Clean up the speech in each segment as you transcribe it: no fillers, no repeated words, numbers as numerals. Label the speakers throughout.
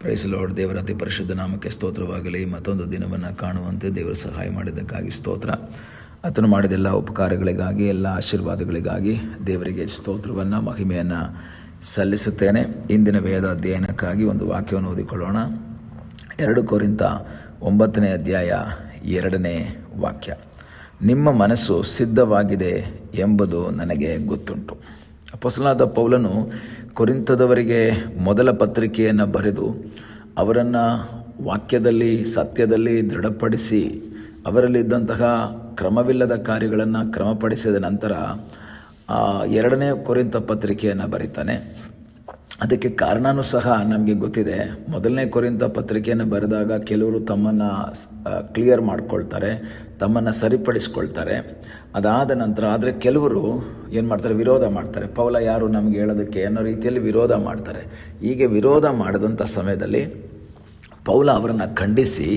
Speaker 1: Price lord. ದೇವರ ಅತಿ ಪರಿಶುದ್ಧ ನಾಮಕ್ಕೆ ಸ್ತೋತ್ರವಾಗಲಿ. ಮತ್ತೊಂದು ದಿನವನ್ನು ಕಾಣುವಂತೆ ದೇವರು ಸಹಾಯ ಮಾಡಿದ್ದಕ್ಕಾಗಿ ಸ್ತೋತ್ರ. ಆತನು ಮಾಡಿದೆಲ್ಲ ಉಪಕಾರಗಳಿಗಾಗಿ, ಎಲ್ಲ ಆಶೀರ್ವಾದಗಳಿಗಾಗಿ ದೇವರಿಗೆ ಸ್ತೋತ್ರವನ್ನು, ಮಹಿಮೆಯನ್ನು ಸಲ್ಲಿಸುತ್ತೇನೆ. ಇಂದಿನ ವೇದ ಅಧ್ಯಯನಕ್ಕಾಗಿ ಒಂದು ವಾಕ್ಯವನ್ನು ಓದಿಕೊಳ್ಳೋಣ. 2 ಕೊರಿಂಥ 9ನೇ ಅಧ್ಯಾಯ 2ನೇ ವಾಕ್ಯ. ನಿಮ್ಮ ಮನಸ್ಸು ಸಿದ್ಧವಾಗಿದೆ ಎಂಬುದು ನನಗೆ ಗೊತ್ತುಂಟು. ಅಪೊಸ್ತಲನಾದ ಪೌಲನು ಕೊರಿಂಥದವರಿಗೆ ಮೊದಲ ಪತ್ರಿಕೆಯನ್ನು ಬರೆದು ಅವರನ್ನು ವಾಕ್ಯದಲ್ಲಿ, ಸತ್ಯದಲ್ಲಿ ದೃಢಪಡಿಸಿ ಅವರಲ್ಲಿದ್ದಂತಹ ಕ್ರಮವಿಲ್ಲದ ಕಾರ್ಯಗಳನ್ನು ಕ್ರಮಪಡಿಸಿದ ನಂತರ 2ನೇ ಕೊರಿಂಥ ಪತ್ರಿಕೆಯನ್ನು ಬರೀತಾನೆ. ಅದಕ್ಕೆ ಕಾರಣವೂ ಸಹ ನಮಗೆ ಗೊತ್ತಿದೆ. 1ನೇ ಕೊರಿಂಥ ಪತ್ರಿಕೆಯನ್ನು ಬರೆದಾಗ ಕೆಲವರು ತಮ್ಮನ್ನು ಕ್ಲಿಯರ್ ಮಾಡ್ಕೊಳ್ತಾರೆ, ತಮ್ಮನ್ನು ಸರಿಪಡಿಸ್ಕೊಳ್ತಾರೆ. ಅದಾದ ನಂತರ ಆದರೆ ಕೆಲವರು ಏನು ಮಾಡ್ತಾರೆ, ವಿರೋಧ ಮಾಡ್ತಾರೆ. ಪೌಲ ಯಾರು ನಮಗೆ ಹೇಳೋದಕ್ಕೆ ಅನ್ನೋ ರೀತಿಯಲ್ಲಿ ವಿರೋಧ ಮಾಡ್ತಾರೆ. ಹೀಗೆ ವಿರೋಧ ಮಾಡಿದಂಥ ಸಮಯದಲ್ಲಿ ಪೌಲ ಅವರನ್ನು ಖಂಡಿಸಿ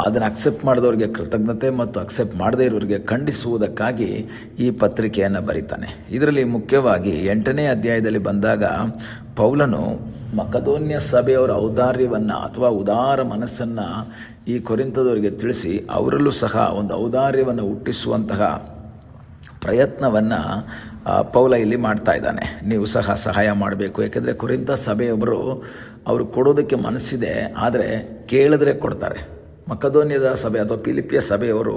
Speaker 1: ಅದನ್ನು ಅಕ್ಸೆಪ್ಟ್ ಮಾಡಿದವ್ರಿಗೆ ಕೃತಜ್ಞತೆ ಮತ್ತು ಅಕ್ಸೆಪ್ಟ್ ಮಾಡದೇ ಇರೋರಿಗೆ ಖಂಡಿಸುವುದಕ್ಕಾಗಿ ಈ ಪತ್ರಿಕೆಯನ್ನು ಬರೀತಾನೆ. ಇದರಲ್ಲಿ ಮುಖ್ಯವಾಗಿ 8ನೇ ಅಧ್ಯಾಯದಲ್ಲಿ ಬಂದಾಗ ಪೌಲನು ಮಕದೋನ್ಯ ಸಭೆಯವರ ಔದಾರ್ಯವನ್ನು ಅಥವಾ ಉದಾರ ಮನಸ್ಸನ್ನು ಈ ಕೊರಿಂಥದವರಿಗೆ ತಿಳಿಸಿ ಅವರಲ್ಲೂ ಸಹ ಒಂದು ಔದಾರ್ಯವನ್ನು ಹುಟ್ಟಿಸುವಂತಹ ಪ್ರಯತ್ನವನ್ನು ಪೌಲ ಇಲ್ಲಿ ಮಾಡ್ತಾ ಇದ್ದಾನೆ. ನೀವು ಸಹ ಸಹಾಯ ಮಾಡಬೇಕು. ಯಾಕೆಂದರೆ ಕೊರಿಂಥ ಸಭೆಯವರು ಅವರು ಕೊಡೋದಕ್ಕೆ ಮನಸ್ಸಿದೆ, ಆದರೆ ಕೇಳಿದ್ರೆ ಕೊಡ್ತಾರೆ. ಮಕದೋನ್ಯದ ಸಭೆ ಅಥವಾ ಫಿಲಿಪಿಯ ಸಭೆಯವರು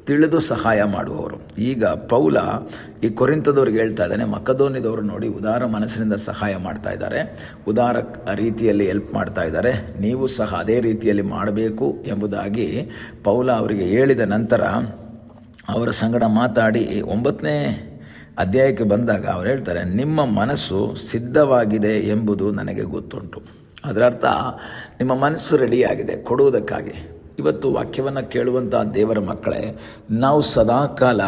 Speaker 1: ತಿಳಿದು ಸಹಾಯ ಮಾಡುವವರು. ಈಗ ಪೌಲ ಈ ಕೊರಿಂಥದವ್ರಿಗೆ ಹೇಳ್ತಾ ಇದ್ದಾನೆ, ಮಕದೋನ್ಯದವರು ನೋಡಿ ಉದಾರ ಮನಸ್ಸಿನಿಂದ ಸಹಾಯ ಮಾಡ್ತಾ ಇದ್ದಾರೆ, ಉದಾರ ರೀತಿಯಲ್ಲಿ ಹೆಲ್ಪ್ ಮಾಡ್ತಾ ಇದ್ದಾರೆ, ನೀವು ಸಹ ಅದೇ ರೀತಿಯಲ್ಲಿ ಮಾಡಬೇಕು ಎಂಬುದಾಗಿ ಪೌಲ ಅವರಿಗೆ ಹೇಳಿದ ನಂತರ ಅವರ ಸಂಗಡ ಮಾತಾಡಿ 9ನೇ ಅಧ್ಯಾಯಕ್ಕೆ ಬಂದಾಗ ಅವ್ರು ಹೇಳ್ತಾರೆ, ನಿಮ್ಮ ಮನಸ್ಸು ಸಿದ್ಧವಾಗಿದೆ ಎಂಬುದು ನನಗೆ ಗೊತ್ತುಂಟು. ಅದರ ಅರ್ಥ ನಿಮ್ಮ ಮನಸ್ಸು ರೆಡಿಯಾಗಿದೆ ಕೊಡುವುದಕ್ಕಾಗಿ. ಇವತ್ತು ವಾಕ್ಯವನ್ನು ಕೇಳುವಂಥ ದೇವರ ಮಕ್ಕಳೇ, ನಾವು ಸದಾಕಾಲ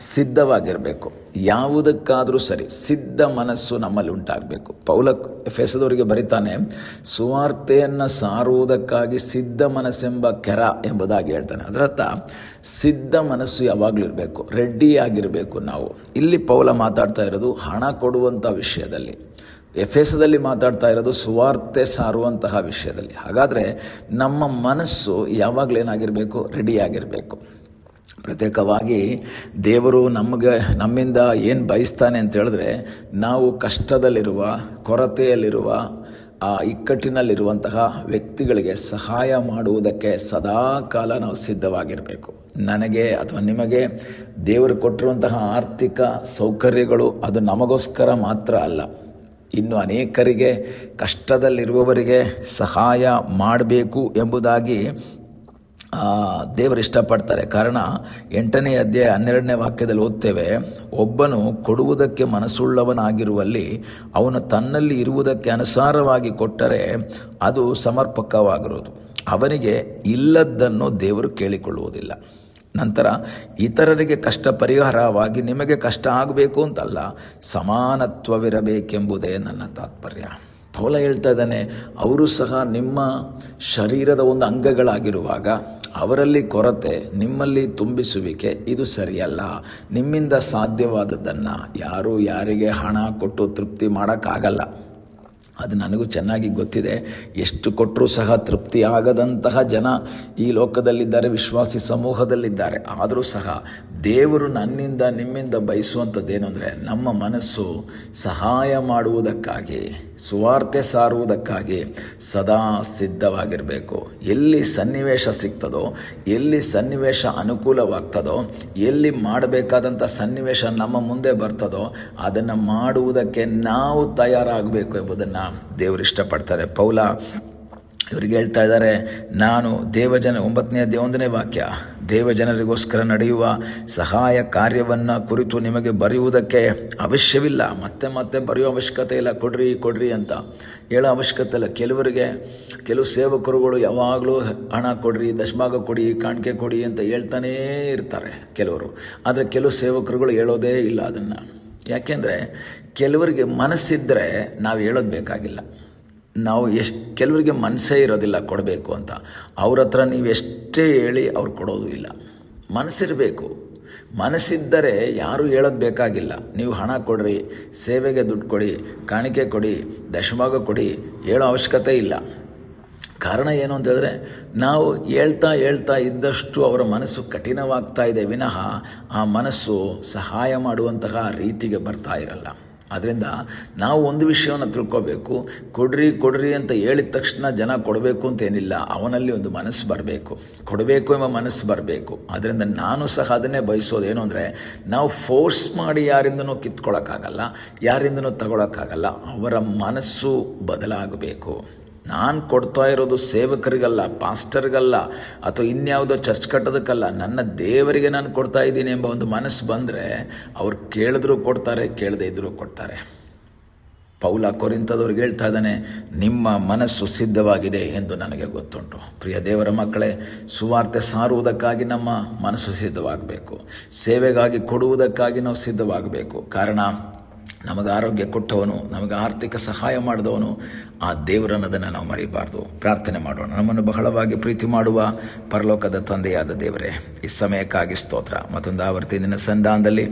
Speaker 1: ಸಿದ್ಧವಾಗಿರಬೇಕು. ಯಾವುದಕ್ಕಾದರೂ ಸರಿ ಸಿದ್ಧ ಮನಸ್ಸು ನಮ್ಮಲ್ಲಿ ಉಂಟಾಗಬೇಕು. ಪೌಲ ಎಫೆಸದವರಿಗೆ ಬರಿತಾನೆ, ಸುವಾರ್ತೆಯನ್ನು ಸಾರುವುದಕ್ಕಾಗಿ ಸಿದ್ಧ ಮನಸ್ಸೆಂಬ ಕೆರ ಎಂಬುದಾಗಿ ಹೇಳ್ತಾನೆ. ಅದರರ್ಥ ಸಿದ್ಧ ಮನಸ್ಸು ಯಾವಾಗಲೂ ಇರಬೇಕು, ರೆಡಿಯಾಗಿರಬೇಕು ನಾವು. ಇಲ್ಲಿ ಪೌಲ ಮಾತಾಡ್ತಾ ಇರೋದು ಹಣ ಕೊಡುವಂಥ ವಿಷಯದಲ್ಲಿ, ಎಫೆಸದಲ್ಲಿ ಮಾತಾಡ್ತಾ ಇರೋದು ಸುವಾರ್ತೆ ಸಾರುವಂತಹ ವಿಷಯದಲ್ಲಿ. ಹಾಗಾದರೆ ನಮ್ಮ ಮನಸ್ಸು ಯಾವಾಗಲೂ ಏನಾಗಿರಬೇಕು, ರೆಡಿಯಾಗಿರಬೇಕು. ಪ್ರತ್ಯೇಕವಾಗಿ ದೇವರು ನಮ್ಮಿಂದ ಏನು ಬಯಸ್ತಾನೆ ಅಂತ ಹೇಳಿದ್ರೆ, ನಾವು ಕಷ್ಟದಲ್ಲಿರುವ, ಕೊರತೆಯಲ್ಲಿರುವ, ಇಕ್ಕಟ್ಟಿನಲ್ಲಿರುವಂತಹ ವ್ಯಕ್ತಿಗಳಿಗೆ ಸಹಾಯ ಮಾಡುವುದಕ್ಕೆ ಸದಾ ಕಾಲ ನಾವು ಸಿದ್ಧವಾಗಿರಬೇಕು. ನನಗೆ ಅಥವಾ ನಿಮಗೆ ದೇವರು ಕೊಟ್ಟಿರುವಂತಹ ಆರ್ಥಿಕ ಸೌಕರ್ಯಗಳು ಅದು ನಮಗೋಸ್ಕರ ಮಾತ್ರ ಅಲ್ಲ, ಇನ್ನು ಅನೇಕರಿಗೆ, ಕಷ್ಟದಲ್ಲಿರುವವರಿಗೆ ಸಹಾಯ ಮಾಡಬೇಕು ಎಂಬುದಾಗಿ ದೇವರು ಇಷ್ಟಪಡ್ತಾರೆ. ಕಾರಣ 8ನೇ ಅಧ್ಯಾಯ 12ನೇ ವಾಕ್ಯದಲ್ಲಿ ಓದ್ತೇವೆ, ಒಬ್ಬನು ಕೊಡುವುದಕ್ಕೆ ಮನಸ್ಸುಳ್ಳವನಾಗಿರುವಲ್ಲಿ ಅವನು ತನ್ನಲ್ಲಿ ಇರುವುದಕ್ಕೆ ಅನುಸಾರವಾಗಿ ಕೊಟ್ಟರೆ ಅದು ಸಮರ್ಪಕವಾಗಿರುವುದು. ಅವನಿಗೆ ಇಲ್ಲದ್ದನ್ನು ದೇವರು ಕೇಳಿಕೊಳ್ಳುವುದಿಲ್ಲ. ನಂತರ ಇತರರಿಗೆ ಕಷ್ಟ ಪರಿಹಾರವಾಗಿ ನಿಮಗೆ ಕಷ್ಟ ಆಗಬೇಕು ಅಂತಲ್ಲ, ಸಮಾನತ್ವವಿರಬೇಕೆಂಬುದೇ ನನ್ನ ತಾತ್ಪರ್ಯ. ಪೌಲ ಹೇಳ್ತಾ ಇದ್ದಾನೆ, ಅವರು ಸಹ ನಿಮ್ಮ ಶರೀರದ ಒಂದು ಅಂಗಗಳಾಗಿರುವಾಗ ಅವರಲ್ಲಿ ಕೊರತೆ, ನಿಮ್ಮಲ್ಲಿ ತುಂಬಿಸುವಿಕೆ ಇದು ಸರಿಯಲ್ಲ. ನಿಮ್ಮಿಂದ ಸಾಧ್ಯವಾದದ್ದನ್ನು ಯಾರೂ ಯಾರಿಗೆ ಹಣ ಕೊಟ್ಟು ತೃಪ್ತಿ ಮಾಡೋಕ್ಕಾಗಲ್ಲ. ಅದು ನನಗೂ ಚೆನ್ನಾಗಿ ಗೊತ್ತಿದೆ. ಎಷ್ಟು ಕೊಟ್ಟರೂ ಸಹ ತೃಪ್ತಿ ಆಗದಂತಹ ಜನ ಈ ಲೋಕದಲ್ಲಿದ್ದಾರೆ, ವಿಶ್ವಾಸಿ ಸಮೂಹದಲ್ಲಿದ್ದಾರೆ. ಆದರೂ ಸಹ ದೇವರು ನನ್ನಿಂದ ನಿಮ್ಮಿಂದ ಬಯಸುವಂಥದ್ದೇನು ಅಂದರೆ, ನಮ್ಮ ಮನಸ್ಸು ಸಹಾಯ ಮಾಡುವುದಕ್ಕಾಗಿ, ಸುವಾರ್ತೆ ಸಾರುವುದಕ್ಕಾಗಿ ಸದಾ ಸಿದ್ಧವಾಗಿರಬೇಕು. ಎಲ್ಲಿ ಸನ್ನಿವೇಶ ಸಿಗ್ತದೋ, ಎಲ್ಲಿ ಸನ್ನಿವೇಶ ಅನುಕೂಲವಾಗ್ತದೋ, ಎಲ್ಲಿ ಮಾಡಬೇಕಾದಂಥ ಸನ್ನಿವೇಶ ನಮ್ಮ ಮುಂದೆ ಬರ್ತದೋ ಅದನ್ನು ಮಾಡುವುದಕ್ಕೆ ನಾವು ತಯಾರಾಗಬೇಕು ಎಂಬುದನ್ನು ದೇವರು ಇಷ್ಟಪಡ್ತಾರೆ. ಪೌಲ ಇವರಿಗೆ ಹೇಳ್ತಾ ಇದ್ದಾರೆ, ನಾನು 9ನೇ ಅಧ್ಯಾಯ 1ನೇ ವಾಕ್ಯ, ದೇವಜನರಿಗೋಸ್ಕರ ನಡೆಯುವ ಸಹಾಯ ಕಾರ್ಯವನ್ನು ಕುರಿತು ನಿಮಗೆ ಬರೆಯುವುದಕ್ಕೆ ಅವಶ್ಯವಿಲ್ಲ. ಮತ್ತೆ ಮತ್ತೆ ಬರೆಯುವ ಅವಶ್ಯಕತೆ ಇಲ್ಲ, ಕೊಡ್ರಿ ಅಂತ ಹೇಳೋ ಅವಶ್ಯಕತೆ ಇಲ್ಲ. ಕೆಲವು ಸೇವಕರುಗಳು ಯಾವಾಗಲೂ ಹಣ ಕೊಡ್ರಿ, ದಶಭಾಗ ಕೊಡಿ, ಕಾಣಿಕೆ ಕೊಡಿ ಅಂತ ಹೇಳ್ತಾನೇ ಇರ್ತಾರೆ ಕೆಲವರು. ಆದರೆ ಕೆಲವು ಸೇವಕರುಗಳು ಹೇಳೋದೇ ಇಲ್ಲ ಅದನ್ನು. ಯಾಕೆಂದರೆ ಕೆಲವರಿಗೆ ಮನಸ್ಸಿದ್ದರೆ ನಾವು ಹೇಳೋದು ಬೇಕಾಗಿಲ್ಲ. ಕೆಲವರಿಗೆ ಮನಸ್ಸೇ ಇರೋದಿಲ್ಲ ಕೊಡಬೇಕು ಅಂತ. ಅವ್ರ ಹತ್ರ ನೀವು ಎಷ್ಟೇ ಹೇಳಿ ಅವ್ರು ಕೊಡೋದು ಇಲ್ಲ. ಮನಸ್ಸಿರಬೇಕು. ಮನಸ್ಸಿದ್ದರೆ ಯಾರೂ ಹೇಳೋದು ಬೇಕಾಗಿಲ್ಲ. ನೀವು ಹಣ ಕೊಡ್ರಿ, ಸೇವೆಗೆ ದುಡ್ಡು ಕೊಡಿ, ಕಾಣಿಕೆ ಕೊಡಿ, ದಶಮಾಗ ಕೊಡಿ, ಹೇಳೋ ಅವಶ್ಯಕತೆ ಇಲ್ಲ. ಕಾರಣ ಏನು ಅಂತ ಹೇಳಿದ್ರೆ, ನಾವು ಹೇಳ್ತಾ ಇದ್ದಷ್ಟು ಅವರ ಮನಸ್ಸು ಕಠಿಣವಾಗ್ತಾ ಇದೆ ವಿನಃ ಆ ಮನಸ್ಸು ಸಹಾಯ ಮಾಡುವಂತಹ ರೀತಿಗೆ ಬರ್ತಾ ಇರಲ್ಲ. ಆದ್ದರಿಂದ ನಾವು ಒಂದು ವಿಷಯವನ್ನು ತಿಳ್ಕೋಬೇಕು, ಕೊಡ್ರಿ ಅಂತ ಹೇಳಿದ ತಕ್ಷಣ ಜನ ಕೊಡಬೇಕು ಅಂತೇನಿಲ್ಲ. ಅವನಲ್ಲಿ ಒಂದು ಮನಸ್ಸು ಬರಬೇಕು, ಕೊಡಬೇಕು ಎಂಬ ಮನಸ್ಸು ಬರಬೇಕು. ಆದ್ದರಿಂದ ನಾನು ಸಹ ಅದನ್ನೇ ಬಯಸೋದೇನು ಅಂದರೆ, ನಾವು ಫೋರ್ಸ್ ಮಾಡಿ ಯಾರಿಂದನೂ ಕಿತ್ಕೊಳ್ಳೋಕ್ಕಾಗಲ್ಲ, ಯಾರಿಂದನೂ ತಗೊಳಕ್ಕಾಗಲ್ಲ. ಅವರ ಮನಸ್ಸು ಬದಲಾಗಬೇಕು. ನಾನು ಕೊಡ್ತಾ ಇರೋದು ಸೇವಕರಿಗಲ್ಲ, ಪಾಸ್ಟರ್ಗಲ್ಲ, ಅಥವಾ ಇನ್ಯಾವುದೋ ಚರ್ಚ್ ಕಟ್ಟೋದಕ್ಕಲ್ಲ, ನನ್ನ ದೇವರಿಗೆ ನಾನು ಕೊಡ್ತಾ ಇದ್ದೀನಿ ಎಂಬ ಒಂದು ಮನಸ್ಸು ಬಂದರೆ ಅವ್ರು ಕೇಳಿದ್ರೂ ಕೊಡ್ತಾರೆ, ಕೇಳದೇ ಇದ್ದರೂ ಕೊಡ್ತಾರೆ. ಪೌಲ ಕೊರಿಂಥದವ್ರಿಗೆ ಹೇಳ್ತಾ ಇದ್ದಾನೆ, ನಿಮ್ಮ ಮನಸ್ಸು ಸಿದ್ಧವಾಗಿದೆ ಎಂದು ನನಗೆ ಗೊತ್ತುಂಟು. ಪ್ರಿಯ ದೇವರ ಮಕ್ಕಳೇ, ಸುವಾರ್ತೆ ಸಾರುವುದಕ್ಕಾಗಿ ನಮ್ಮ ಮನಸ್ಸು ಸಿದ್ಧವಾಗಬೇಕು. ಸೇವೆಗಾಗಿ ಕೊಡುವುದಕ್ಕಾಗಿ ನಾವು ಸಿದ್ಧವಾಗಬೇಕು. ಕಾರಣ, ನಮಗೆ ಆರೋಗ್ಯ ಕೊಟ್ಟವನು, ನಮಗೆ ಆರ್ಥಿಕ ಸಹಾಯ ಮಾಡಿದವನು ಆ ದೇವರನ್ನೋದನ್ನು ನಾವು ಮರಿಬಾರ್ದು. ಪ್ರಾರ್ಥನೆ ಮಾಡೋಣ. ನಮ್ಮನ್ನು ಬಹಳವಾಗಿ ಪ್ರೀತಿ ಮಾಡುವ ಪರಲೋಕದ ತಂದೆಯಾದ ದೇವರೇ, ಈ ಸಮಯಕ್ಕಾಗಿ ಸ್ತೋತ್ರ. ಮತ್ತೊಂದು ಆವರ್ತಿ ನಿನ್ನ ಸನ್ನಿಧಾನದಲ್ಲಿ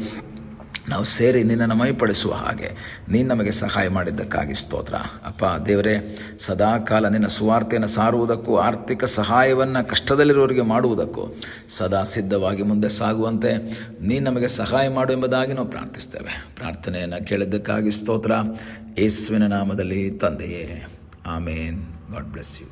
Speaker 1: ನಾವು ಸೇರಿ ನಿನ್ನನ್ನು ಮೈಪಡಿಸುವ ಹಾಗೆ ನೀನು ನಮಗೆ ಸಹಾಯ ಮಾಡಿದ್ದಕ್ಕಾಗಿ ಸ್ತೋತ್ರ. ಅಪ್ಪ ದೇವರೇ, ಸದಾಕಾಲ ನಿನ್ನ ಸುವಾರ್ತೆಯನ್ನು ಸಾರುವುದಕ್ಕೂ ಆರ್ಥಿಕ ಸಹಾಯವನ್ನು ಕಷ್ಟದಲ್ಲಿರೋರಿಗೆ ಮಾಡುವುದಕ್ಕೂ ಸದಾ ಸಿದ್ಧವಾಗಿ ಮುಂದೆ ಸಾಗುವಂತೆ ನೀನು ನಮಗೆ ಸಹಾಯ ಮಾಡು ಎಂಬುದಾಗಿ ನಾವು ಪ್ರಾರ್ಥಿಸ್ತೇವೆ. ಪ್ರಾರ್ಥನೆಯನ್ನು ಕೇಳಿದ್ದಕ್ಕಾಗಿ ಸ್ತೋತ್ರ. ಯೇಸುವಿನ ನಾಮದಲ್ಲಿ ತಂದೆಯೇ, ಆಮೇನ್. God bless you.